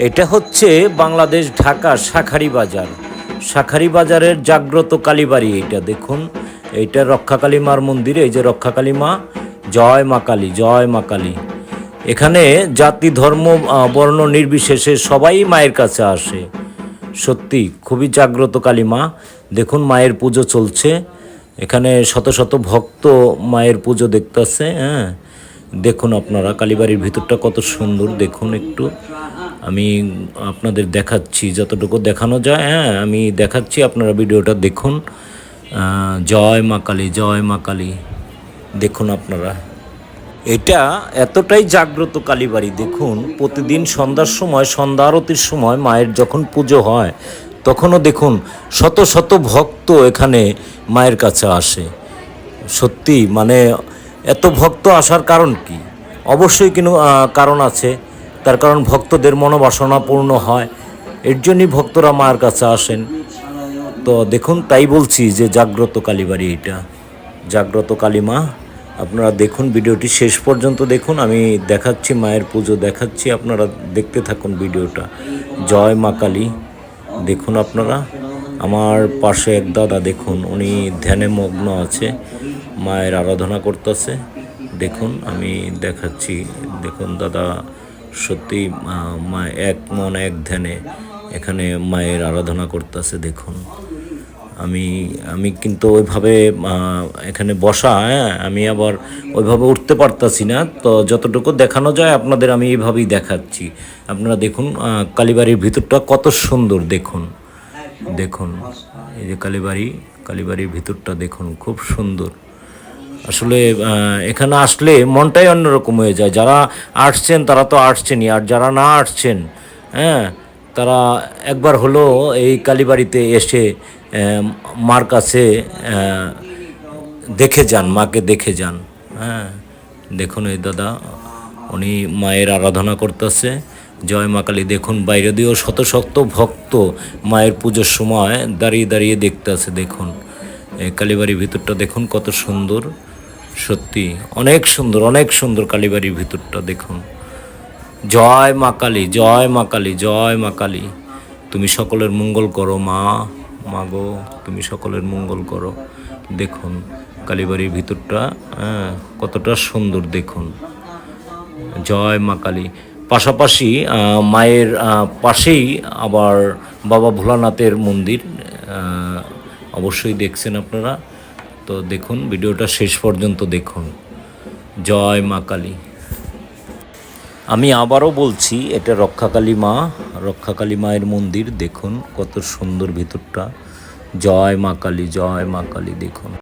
এটা হচ্ছে বাংলাদেশ ঢাকা শাঁখারী বাজার। শাঁখারী বাজারের জাগ্রত কালীবাড়ি এইটা দেখুন। এইটা রক্ষাকালী মার মন্দির। এই যে রক্ষাকালী মা, জয় মা কালী, জয় মা কালী। এখানে জাতি ধর্ম বর্ণ নির্বিশেষে সবাই মায়ের কাছে আসে। সত্যি খুবই জাগ্রত কালী মা। দেখুন মায়ের পুজো চলছে। এখানে শত শত ভক্ত মায়ের পুজো দেখতেছে। হ্যাঁ, দেখুন আপনারা কালীবাড়ির ভিতরটা কত সুন্দর। দেখুন একটু আমি আপনাদের দেখাচ্ছি যতটুকু দেখানো যায়। হ্যাঁ, আমি দেখাচ্ছি, আপনারা ভিডিওটা দেখুন। জয় মা কালী, জয় মা কালী। দেখুন আপনারা, এটা এতটাই জাগ্রত কালীবাড়ি। দেখুন প্রতিদিন সন্ধ্যার সময়, সন্ধ্যা আরতির সময় মায়ের যখন পুজো হয় তখনও দেখুন শত শত ভক্ত এখানে মায়ের কাছে আসে। সত্যি মানে এত ভক্ত আসার কারণ কি? অবশ্যই কোনো কারণ আছে। তার কারণ ভক্তদের মনোবাসনা পূর্ণ হয়, এর জন্যই ভক্তরা মায়ের কাছে আসেন। তো দেখুন, তাই বলছি যে জাগ্রত কালীবাড়ি এটা, জাগ্রত কালী মা। আপনারা দেখুন, ভিডিওটি শেষ পর্যন্ত দেখুন। আমি দেখাচ্ছি মায়ের পুজো দেখাচ্ছি, আপনারা দেখতে থাকুন ভিডিওটা। জয় মা কালী। দেখুন আপনারা, আমার পাশে এক দাদা দেখুন, উনি ধ্যানে মগ্ন আছে, মায়ের আরাধনা করতেছে। দেখুন আমি দেখাচ্ছি। দেখুন দাদা সত্যি মা এক মন এক ধ্যানে এখানে মায়ের আরাধনা করতেছে। দেখুন আমি কিন্তু ওইভাবে এখানে বসা, হ্যাঁ, আমি আবার ওইভাবে উঠতে পারতাছি না। তো যতটুকু দেখানো যায় আপনাদের আমি এইভাবেই দেখাচ্ছি। আপনারা দেখুন কালীবাড়ির ভিতরটা কত সুন্দর। দেখুন দেখুন এই যে কালীবাড়ির ভিতরটা দেখুন, খুব সুন্দর। আসলে এখানে আসলে মনটাই অন্যরকম হয়ে যায়। যারা আসছেন তারা তো আসছেনই, আর যারা না আসছেন, হ্যাঁ, তারা একবার হলো এই কালীবাড়িতে এসে মার কাছে দেখে যান, মাকে দেখে যান। হ্যাঁ, দেখুন এই দাদা উনি মায়ের আরাধনা করতেছে। জয় মা কালী। দেখুন বাইরে দিয়েও শত শত ভক্ত মায়ের পুজোর সময় দাঁড়িয়ে দাঁড়িয়ে দেখতেছে। দেখুন এই কালীবাড়ির ভিতরটা দেখুন কত সুন্দর। সত্যি অনেক সুন্দর, অনেক সুন্দর কালীবাড়ির ভিতরটা দেখুন। জয় মা কালী, জয় মা কালী, জয় মা কালী। তুমি সকলের মঙ্গল করো মা, মাগো তুমি সকলের মঙ্গল করো। দেখুন কালীবাড়ির ভিতরটা কতটা সুন্দর। দেখুন জয় মা কালী। পাশাপাশি মায়ের পাশেই আবার বাবা ভোলানাথের মন্দির, অবশ্যই দেখছেন আপনারা। তো দেখুন ভিডিওটা শেষ পর্যন্ত দেখুন। জয় মা কালী। আমি আবারও বলছি, এটা রক্ষাকালী মায়ের মন্দির। দেখুন কত সুন্দর ভিতরটা। জয় মা কালী, জয় মা কালী। দেখুন।